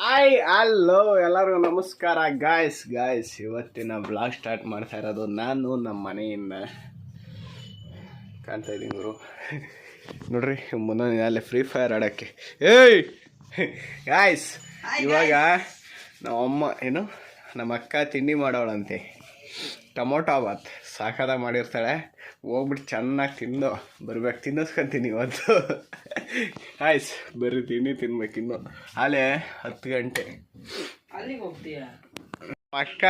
Hi hello ಎಲ್ಲರಿಗೂ ನಮಸ್ಕಾರ guys ಇವತ್ತಿನ ಬ್ಲಾಗ್ ಸ್ಟಾರ್ಟ್ ಮಾಡ್ತಾ ಇರೋದು ನಾನು ನಮ್ಮ ಮನೆಯಿಂದ ಕಾಣ್ತಾ ಇದ್ದೀನಿ ಗುರು. ನೋಡ್ರಿ ಮುಂದೊಂದು ಅಲ್ಲೇ ಫ್ರೀ ಫೈರ್ ಆಡೋಕ್ಕೆ. ಏಯ್ ಗಾಯ್ಸ್, ಇವಾಗ ನಮ್ಮ ಅಕ್ಕ ತಿಂಡಿ ಮಾಡೋಳಂತೆ. ಟೊಮೊಟೊ ಬಾತ್ ಸಾಕಾದ ಮಾಡಿರ್ತಾಳೆ. ಹೋಗ್ಬಿಟ್ಟು ಚೆನ್ನಾಗಿ ತಿಂದು ಬರ್ಬೇಕು, ತಿನ್ನಿಸ್ಕೊಂತೀನಿ ಇವತ್ತು. ಆಯ್ಸ್ ಬರ್ರಿ ತಿಂಡಿ ತಿನ್ಬೇಕು. ಇನ್ನು ಅಲ್ಲೇ 10 ಗಂಟೆ ಅಲ್ಲಿಗೆ ಹೋಗ್ತೀಯ. ಅಕ್ಕ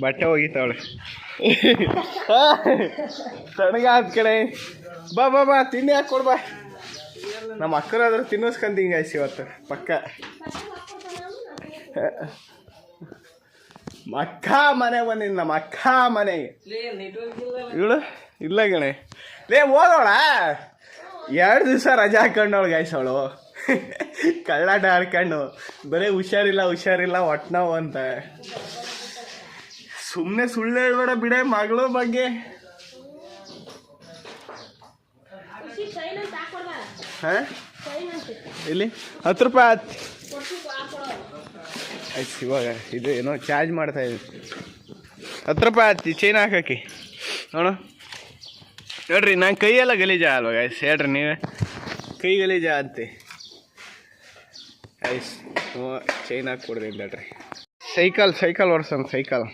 ಬಟ್ಟೆ ಹೋಗಿತಾವಳೆ. ತಣ್ಣಗಾದ ಕಡೆ ಬಾ ಬಾ ಬಾ ತಿಂಡಿ ಹಾಕಿ ಕೊಡ್ಬಾ. ನಮ್ಮ ಅಕ್ಕನಾದ್ರೂ ತಿನ್ನಿಸ್ಕೊಂತೀನಿ ಗಾಯ್ಸ್ ಇವತ್ತು ಪಕ್ಕ. ಅಕ್ಕ ಮನೆ ಬಂದಿದ್ದು, ನಮ್ಮ ಅಕ್ಕ ಮನೆಗೆ. ಇವಳು ಇಲ್ಲ ಗಣೆ ಲೇ ಓದೋಳ 2 ದಿವಸ ರಜಾ ಹಾಕೊಂಡವಳು ಗಾಯ್ಸ್. ಅವಳು ಕಳ್ಳಾಟ ಆಡ್ಕೊಂಡು ಬರೀ ಹುಷಾರಿಲ್ಲ ಒಟ್ನಾವು ಅಂತ. ಸುಮ್ಮನೆ ಸುಳ್ಳು ಹೇಳ್ಬೇಡ ಬಿಡೆ ಮಗಳು ಬಗ್ಗೆ. ಹಾಂ ಇಲ್ಲಿ 10 ರೂಪಾಯಿ ಆಯ್ತು. ಇವಾಗ ಇದು ಏನೋ ಚಾರ್ಜ್ ಮಾಡ್ತಾ ಇದ್ವಿ. 10 ರೂಪಾಯಿ ಆಯ್ತು ಚೈನ್ ಹಾಕಿ ನೋಡು. ನೋಡ್ರಿ ನಾನು ಕೈಯೆಲ್ಲ ಗಲೀಜ ಅಲ್ವ ಗೈಸ್, ಹೇಳ್ರಿ ನೀವೇ ಕೈ ಗಲೀಜ ಅಂತೆ ಐಸ್. ಚೈನ್ ಹಾಕಿ ಕೊಡ್ರಿ ಹೇಳ್ರಿ. ಸೈಕಲ್ ಓಡ್ಸೋಣ. ಸೈಕಲ್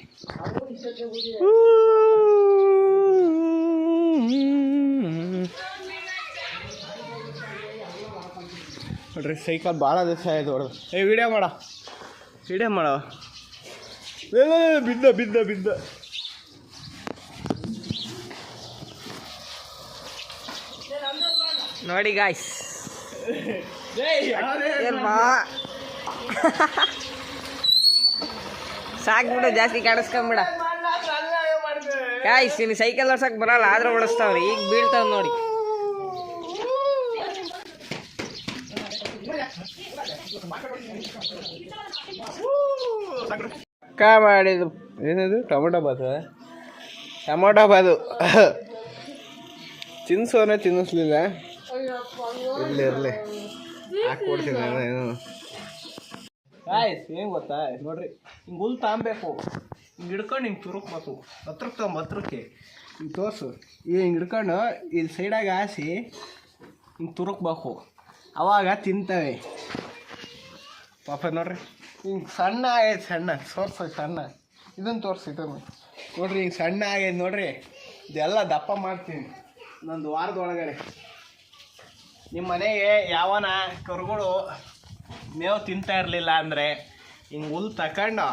ನೋಡ್ರಿ ಸೈಕಲ್ ಭಾಳ ದಿವಸ ಆಯ್ತು ಹೊಡೆದು. ವಿಡಿಯೋ ಮಾಡೋ ಬಿದ್ದ ನೋಡಿ ಗಾಯ್ಸ್, ಸಾಕ್ಬಿಡು, ಜಾಸ್ತಿ ಕಾಣಿಸ್ಕೊಂಬಿಡ ಗಾಯ್ಸ್. ಇನ್ನು ಸೈಕಲ್ ಓಡ್ಸಕ್ ಬರಲ್ಲ, ಆದ್ರೆ ಓಡಿಸ್ತಾವ್ರಿ. ಈಗ ಬೀಳ್ತಾವ್ ನೋಡಿ. ಅಕ್ಕ ಮಾಡಿದ್ದು ಏನಿದು ಟೊಮೊಟೊ ಬಾತು ತಿನ್ಸೋನೆ ತಿನ್ನಿಸ್ಲಿಲ್ಲ. ಇರ್ಲಿ ಹಾಕ್ಕೊಡ್ತೀನಿ ಏನು. ಆಯ್ತು ಏನು ಗೊತ್ತಾ, ನೋಡ್ರಿ ಹಿಂಗೆ ಹುಲ್ ತಾಂಬೇಕು, ಹಿಂಗೆ ಹಿಡ್ಕೊಂಡು ಹಿಂಗೆ ತುರುಕ್ಬೇಕು. ಹತ್ರಕ್ಕೆ ಹಿಂಗೆ ತೋರಿಸು. ಹಿಂಗೆ ಹಿಡ್ಕೊಂಡು ಇಲ್ಲಿ ಸೈಡಾಗಿ ಹಾಸಿ ಹಿಂಗೆ ತುರುಕ್ಬೇಕು, ಅವಾಗ ತಿಂತವೆ ಪಾಪ. ನೋಡ್ರಿ ಹಿಂಗೆ ಸಣ್ಣ ಆಗೈತೆ, ಸಣ್ಣ ಇದನ್ನು ತೋರಿಸಿ ನೋಡ್ರಿ. ಹಿಂಗೆ ಸಣ್ಣ ಆಗೈತೆ ನೋಡ್ರಿ. ಇದೆಲ್ಲ ದಪ್ಪ ಮಾಡ್ತೀನಿ ಇನ್ನೊಂದು ವಾರದೊಳಗಡೆ. ನಿಮ್ಮ ಮನೆಗೆ ಯಾವನ ಕರುಗಳು ಮೇವು ತಿಂತಾ ಇರಲಿಲ್ಲ ಅಂದರೆ ಹಿಂಗೆ ಹುಲ್ ತಗೊಂಡು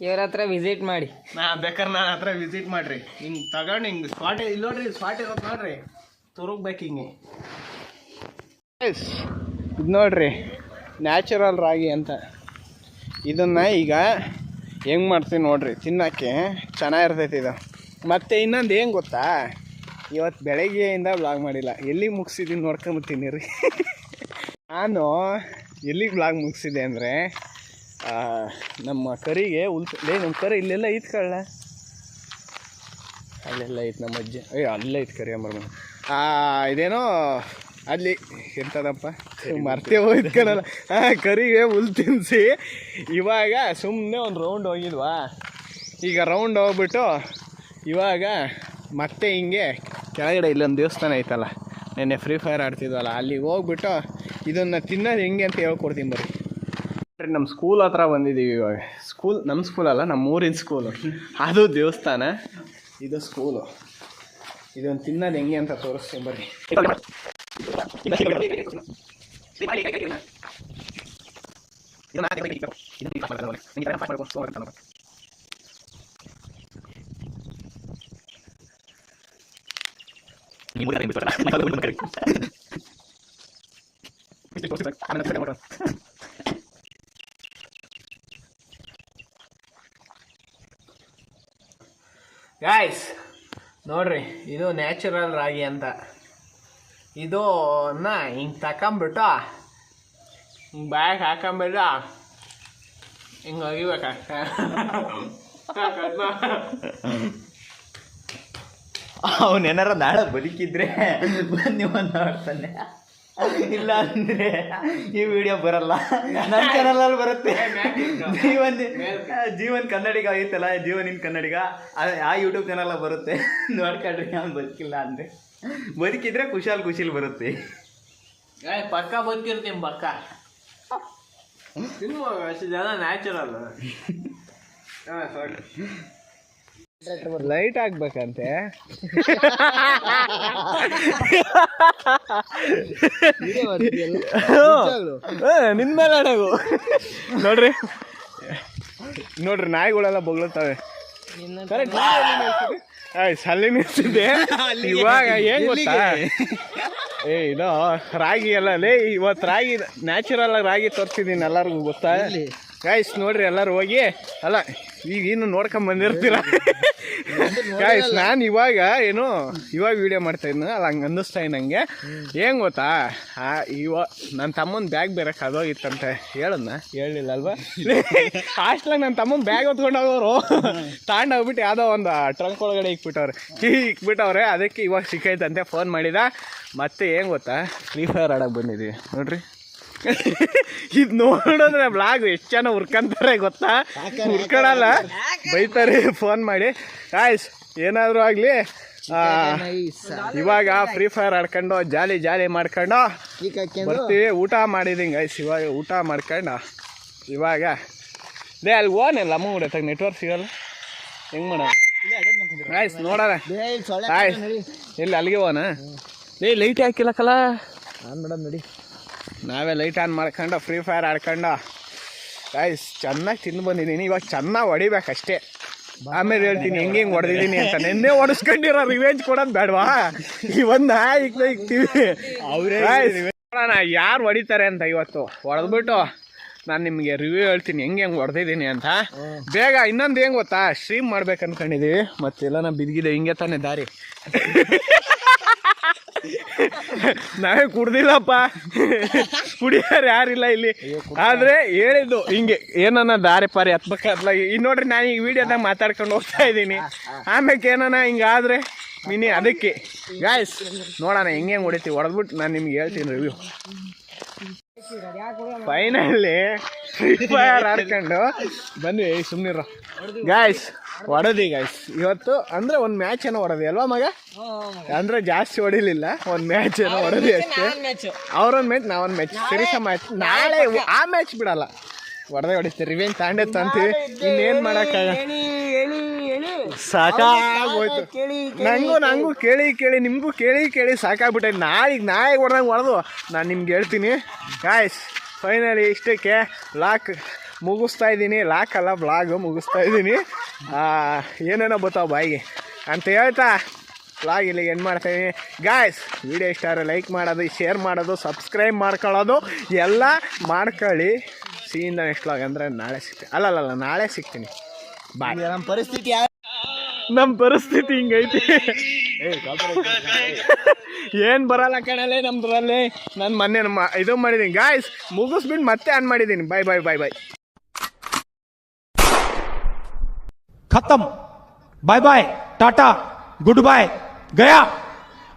ಇವ್ರ ಹತ್ರ ವಿಸಿಟ್ ಮಾಡಿ. ಬೇಕಾದ್ರೆ ನನ್ನ ಹತ್ರ ವಿಸಿಟ್ ಮಾಡಿರಿ. ಹಿಂಗೆ ತಗೊಂಡು ಹಿಂಗೆ ಸ್ಪಾಟ್ ಇಲ್ಲಿ ನೋಡ್ರಿ, ಸ್ಪಾಟ್ ಇರೋದು ನೋಡ್ರಿ, ತುರುಗ್ಬೇಕು ಹಿಂಗೆ. ಇದು ನೋಡ್ರಿ ನ್ಯಾಚುರಲ್ ರಾಗಿ ಅಂತ. ಇದನ್ನು ಈಗ ಹೆಂಗೆ ಮಾಡ್ತೀನಿ ನೋಡ್ರಿ, ತಿನ್ನೋಕ್ಕೆ ಚೆನ್ನಾಗಿರ್ತೈತಿ ಇದು. ಮತ್ತು ಇನ್ನೊಂದು ಏನು ಗೊತ್ತಾ, ಇವತ್ತು ಬೆಳಗ್ಗೆಯಿಂದ ಬ್ಲಾಗ್ ಮಾಡಿಲ್ಲ. ಎಲ್ಲಿಗೆ ಮುಗಿಸಿದ್ದೀನಿ ನೋಡ್ಕೊಂಬತ್ತೀನಿ ರೀ. ನಾನು ಎಲ್ಲಿಗೆ ಬ್ಲಾಗ್ ಮುಗಿಸಿದೆ ಅಂದರೆ, ನಮ್ಮ ಕರಿಗೆ ನಮ್ಮ ಕರಿ ಇಲ್ಲೆಲ್ಲ ಐತ್ ಕಳ್ಳ, ಅಲ್ಲೆಲ್ಲ ಐತೆ ನಮ್ಮ ಅಜ್ಜಿ. ಅಲ್ಲೇ ಐತೆ ಕರಿ ಅಮ್ಮರ ಮನೆ. ಇದೇನೋ ಅಲ್ಲಿ ಎಂಥದಪ್ಪ ಮರ್ತೇ ಹೋಯ್ತು ಕಣಲ್ಲ. ಕರಿಗೆ ಹುಲ್ ತಿನ್ನಿಸಿ ಇವಾಗ ಸುಮ್ಮನೆ ಒಂದು ರೌಂಡ್ ಹೋಗಿದ್ವಾ. ಈಗ ರೌಂಡ್ ಹೋಗ್ಬಿಟ್ಟು ಇವಾಗ ಮತ್ತೆ ಹಿಂಗೆ ಕೆಳಗಡೆ ಇಲ್ಲೊಂದು ದೇವಸ್ಥಾನ ಐತಲ್ಲ, ನೆನ್ನೆ ಫ್ರೀ ಫೈರ್ ಆಡ್ತಿದ್ವಲ್ಲ, ಅಲ್ಲಿಗೆ ಹೋಗ್ಬಿಟ್ಟು ಇದನ್ನು ತಿನ್ನೋದು ಹೆಂಗೆ ಅಂತ ಹೇಳ್ಕೊಡ್ತೀನಿ ಬರ್ರಿ. ನಮ್ಮ ಸ್ಕೂಲ್ ಹತ್ರ ಬಂದಿದ್ದೀವಿ ಇವಾಗ. ನಮ್ಮ ಸ್ಕೂಲಲ್ಲ, ನಮ್ಮ ಊರಿನ ಸ್ಕೂಲು. ಅದು ದೇವಸ್ಥಾನ, ಇದು ಸ್ಕೂಲು. ಇದನ್ನು ತಿನ್ನೋದು ಹೆಂಗೆ ಅಂತ ತೋರಿಸ್ತೀನಿ ಬರ್ರಿ. ಗಾಯ್ಸ್ ನೋಡ್ರಿ, ಇದು ನ್ಯಾಚುರಲ್ ರಾಗಿ ಅಂತ. ಇದನ್ನ ಹಿಂಗೆ ತಕೊಂಬಿಟ್ಟು ಹಿಂಗೆ ಬ್ಯಾಗ್ ಹಾಕೊಂಬಿಟ್ಟು ಹಿಂಗೆ ಒಗಿಬೇಕಾಗ್ತ. ಅವನೇನಾರ ನಾಳೆ ಬದುಕಿದ್ರೆ ನೀವು ನೋಡ್ತಾನೆ. ಇಲ್ಲ ಅಂದ್ರೆ ಈ ವಿಡಿಯೋ ಬರಲ್ಲ, ನನ್ನ ಚಾನಲಲ್ಲಿ ಬರುತ್ತೆ. ಜೀವನ್ ಕನ್ನಡಿಗ ಐತಲ್ಲ, ಜೀವನ್ ಇನ್ ಕನ್ನಡಿಗ, ಆ ಯೂಟ್ಯೂಬ್ ಚಾನಲ್ ಬರುತ್ತೆ. ನೋಡ್ಕೊಳ್ರಿ. ಅವ್ನು ಬದುಕಿಲ್ಲ ಅಂದ್ರೆ, ಬದುಕಿದ್ರೆ ಖುಷಿಲ್ ಬರುತ್ತೆ. ಪಕ್ಕ ಬದುಕಿರ್ತೀನಿ ಪಕ್ಕ. ಜನ ನ್ಯಾಚುರಲ್. ಲೈಟ್ ಹಾಕ್ಬೇಕಂತೆ. ನಿನ್ ಮೇಲೆ ಅಡಗು ನೋಡ್ರಿ ನಾಯಿಗಳೆಲ್ಲ ಬೊಗಳುತ್ತವೆ. ಅಲ್ಲಿ ನಿಲ್ಸಿದ್ದೆ. ಇವಾಗ ಏನ್ ಗೊತ್ತಾ, ಇದು ರಾಗಿ ಎಲ್ಲ ಇವತ್ತು ರಾಗಿ ನ್ಯಾಚುರಲ್ ಆಗಿ ರಾಗಿ ತೋರಿಸಿದ್ದೀನಿ ಎಲ್ಲರಿಗೂ, ಗೊತ್ತಾ ಗಾಯ್ಸ್? ನೋಡ್ರಿ ಎಲ್ಲರೂ ಹೋಗಿ, ಅಲ್ಲ ಈಗ ಇನ್ನು ನೋಡ್ಕೊಂಡ್ ಬಂದಿರ್ತೀರ ಗಾಯ್ಸ್. ನಾನು ಇವಾಗ ವಿಡಿಯೋ ಮಾಡ್ತಾ ಇದ್ದೀನಿ ಅಲ್ಲ, ಹಂಗೆ ಅನ್ನಿಸ್ತಾ ನಂಗೆ. ಏನ್ ಗೊತ್ತಾ, ನನ್ನ ತಮ್ಮನ ಬ್ಯಾಗ್ ಬೇರೆ ಕದೋಗಿತ್ತಂತೆ. ಹೇಳಿಲ್ಲ ಅಲ್ವಾ? ಹಾಸ್ಟ್ಲಾಗ ನನ್ನ ತಮ್ಮನ ಬ್ಯಾಗ್ ಹೊತ್ಕೊಂಡೋಗೋರು ತಗೊಂಡೋಗ್ಬಿಟ್ಟು ಯಾವುದೋ ಒಂದು ಟ್ರಂಕ್ ಒಳಗಡೆ ಇಕ್ಬಿಟ್ಟವ್ರೆ. ಅದಕ್ಕೆ ಇವಾಗ ಸಿಕ್ಕೈತಂತೆ. ಫೋನ್ ಮಾಡಿದ. ಮತ್ತೆ ಏನು ಗೊತ್ತಾ, ಫ್ರೀ ಫೈರ್ ಆಡೋಕೆ ಬಂದಿದ್ದೀವಿ ನೋಡ್ರಿ. ಇದು ನೋಡಿದ್ರೆ ಬ್ಲಾಗ್ ಎಷ್ಟು ಜನ ಹುರ್ಕೊಂತಾರೆ ಗೊತ್ತಾ? ಹುರ್ಕೊಳಲ್ಲ, ಬೈತಾರೆ ಫೋನ್ ಮಾಡಿ. ಗಾಯ್ಸ್ ಏನಾದರೂ ಆಗಲಿ, ಇವಾಗ ಫ್ರೀ ಫೈರ್ ಆಡ್ಕೊಂಡು ಜಾಲಿ ಮಾಡ್ಕೊಂಡು ಬರ್ತೀವಿ. ಊಟ ಮಾಡಿದ್ದೀನಿ ಗಾಯ್ಸ್. ಇವಾಗ ಊಟ ಮಾಡ್ಕೊಂಡು ಇವಾಗ ಅಲ್ಲಿ ಓನಿಲ್ಲ ಅಮ್ಮ ಹೊಡೆತಾಗ ನೆಟ್ವರ್ಕ್ ಸಿಗಲ್ಲ, ಹೆಂಗೆ ಮಾಡೋಣ ಗಾಯ್ಸ್? ನೋಡೋಣ ಗಾಯ್ಸ್. ಎಲ್ಲಿ ಅಲ್ಲಿಗೆ ಹೋಗೋಣ? ಲೈಟ್ ಹಾಕಿಲ್ಲಕ್ಕಲ್ಲ ಮೇಡಮ್ ನೋಡಿ. ನಾವೇ ಲೈಟ್ ಆನ್ ಮಾಡ್ಕೊಂಡು ಫ್ರೀ ಫೈರ್ ಆಡ್ಕೊಂಡು ಗಾಯ್ಸ್ ಚೆನ್ನಾಗಿ ತಿಂದು ಬಂದಿದ್ದೀನಿ. ಇವಾಗ ಚೆನ್ನಾಗಿ ಹೊಡಿಬೇಕಷ್ಟೇ, ಆಮೇಲೆ ಹೇಳ್ತೀನಿ ಹೆಂಗೆ ಹೊಡೆದಿದ್ದೀನಿ ಅಂತ. ನಿನ್ನೆ ಹೊಡಿಸ್ಕೊಂಡಿರೋ ರಿವೆಂಜ್ ಕೊಡೋದು ಬೇಡವಾ? ಇವನ್ನ ಇಕ್ತೀವಿ ನೋಡೋಣ ಯಾರು ಹೊಡಿತಾರೆ ಅಂತ. ಇವತ್ತು ಹೊಡೆದ್ಬಿಟ್ಟು ನಾನು ನಿಮಗೆ ರಿವ್ಯೂ ಹೇಳ್ತೀನಿ ಹೆಂಗೆ ಹೊಡೆದಿದ್ದೀನಿ ಅಂತ. ಬೇಗ ಇನ್ನೊಂದು ಏನು ಗೊತ್ತಾ, ಸ್ಟ್ರೀಮ್ ಮಾಡ್ಬೇಕು ಅಂದ್ಕೊಂಡಿದ್ದೀವಿ. ಮತ್ತೆಲ್ಲ ನಾ ಬಿದ್ದಿದೆ, ಹಿಂಗೆ ತಾನೇ ದಾರಿ. ನಾವೇ ಕುಡ್ದಿಲ್ಲಪ್ಪ, ಕುಡಿಯೋರು ಯಾರಿಲ್ಲ ಇಲ್ಲಿ. ಆದ್ರೆ ಹೇಳಿದ್ದು ಹಿಂಗೆ ಏನನ್ನ ದಾರಿ ಪಾರಿ ಹತ್ಬೇಕಾದ್ಲ. ಈಗ ನೋಡ್ರಿ, ನಾನು ಈಗ ವಿಡಿಯೋದಾಗ ಮಾತಾಡ್ಕೊಂಡು ಹೋಗ್ತಾ ಇದ್ದೀನಿ. ಆಮೇಲೆ ಏನನ ಹಿಂಗಾದ್ರೆ ಮಿನಿ, ಅದಕ್ಕೆ ಗಾಯ್ಸ್ ನೋಡೋಣ ಹೆಂಗೆ ಹೊಡಿತೀವಿ. ಹೊಡೆದ್ಬಿಟ್ಟು ನಾನು ನಿಮ್ಗೆ ಹೇಳ್ತೀನಿ ರಿವ್ಯೂ. ಫೈನಲಿ ಫ್ರೀ ಫೈರ್ ಆಡ್ಕೊಂಡು ಬಂದ್ವಿ. ಸುಮ್ಮನಿರ ಗಾಯ್ಸ್, ಹೊಡೆದಿ ಗಾಯ್ಸ್ ಇವತ್ತು. ಅಂದ್ರೆ ಒಂದು ಮ್ಯಾಚ್ ಏನೋ ಹೊಡೆದಿ ಅಲ್ವಾ ಮಗ? ಅಂದ್ರೆ ಜಾಸ್ತಿ ಹೊಡಿಲಿಲ್ಲ, ಒಂದು ಮ್ಯಾಚ್ ಏನೋ ಹೊಡೆದಿ ಅಷ್ಟೇ. ಅವ್ರೊಂದು ಮ್ಯಾಚ್, ನಾವೊಂದು ಮ್ಯಾಚ್, ಸರಿಸ ಮ್ಯಾಚ್. ನಾಳೆ ಆ ಮ್ಯಾಚ್ ಬಿಡಲ್ಲ, ಹೊಡಿತೀವಿ. ರಿವೆಂಜ್ ತಾಂಡೆ ತಂತೀವಿ. ಇನ್ನೇನು ಮಾಡೋಕ್ಕಾಗ, ಸಾಕಾಗೋಯ್ತು ನಂಗೂ. ಕೇಳಿ ನಿಮಗೂ ಕೇಳಿ ಸಾಕಾಗ್ಬಿಟ್ಟೈತೆ. ನಾಯಿಗೆ ಹೊಡೆದು ನಾನು ನಿಮ್ಗೆ ಹೇಳ್ತೀನಿ ಗಾಯ್ಸ್. ಫೈನಲಿ ಇಷ್ಟಕ್ಕೆ ಲಾಕ್ ಮುಗಿಸ್ತಾ ಇದ್ದೀನಿ. ಲಾಕ್ ಅಲ್ಲ, ಬ್ಲಾಗ್ ಮುಗಿಸ್ತಾ ಇದ್ದೀನಿ. ಏನೇನೋ ಬರ್ತಾವೆ ಬಾಯಿಗೆ ಅಂತ ಹೇಳ್ತಾ ಬ್ಲಾಗ್ ಇಲ್ಲಿಗೆ ಎಂಡ್ ಮಾಡ್ತಾಯಿದ್ದೀನಿ ಗಾಯ್ಸ್. ವಿಡಿಯೋ ಇಷ್ಟ ಆದರೆ ಲೈಕ್ ಮಾಡೋದು, ಶೇರ್ ಮಾಡೋದು, ಸಬ್ಸ್ಕ್ರೈಬ್ ಮಾಡ್ಕೊಳ್ಳೋದು ಎಲ್ಲ ಮಾಡ್ಕೊಳ್ಳಿ. ಸೀಯಿಂದ ನೆಕ್ಸ್ಟ್ ವ್ಲಾಗ್ ಅಂದರೆ ನಾಳೆ ಸಿಗ್ತೀನಿ. ಅಲ್ಲ ನಾಳೆ ಸಿಗ್ತೀನಿ. ಬಾಯ್. ನಮ್ಮ ಪರಿಸ್ಥಿತಿ ಹಿಂಗೈತಿ. ಏನು ಬರಲ್ಲ ಕಣಲ್ಲೇ ನಮ್ದ್ರಲ್ಲಿ. ನಾನು ಮೊನ್ನೆ ಇದು ಮಾಡಿದ್ದೀನಿ ಗಾಯ್ಸ್, ಮುಗಿಸ್ಬಿಟ್ಟು ಮತ್ತೆ ಆನ್ ಮಾಡಿದ್ದೀನಿ. ಬಾಯ್. खत्म. Bye bye, tata, goodbye, गया.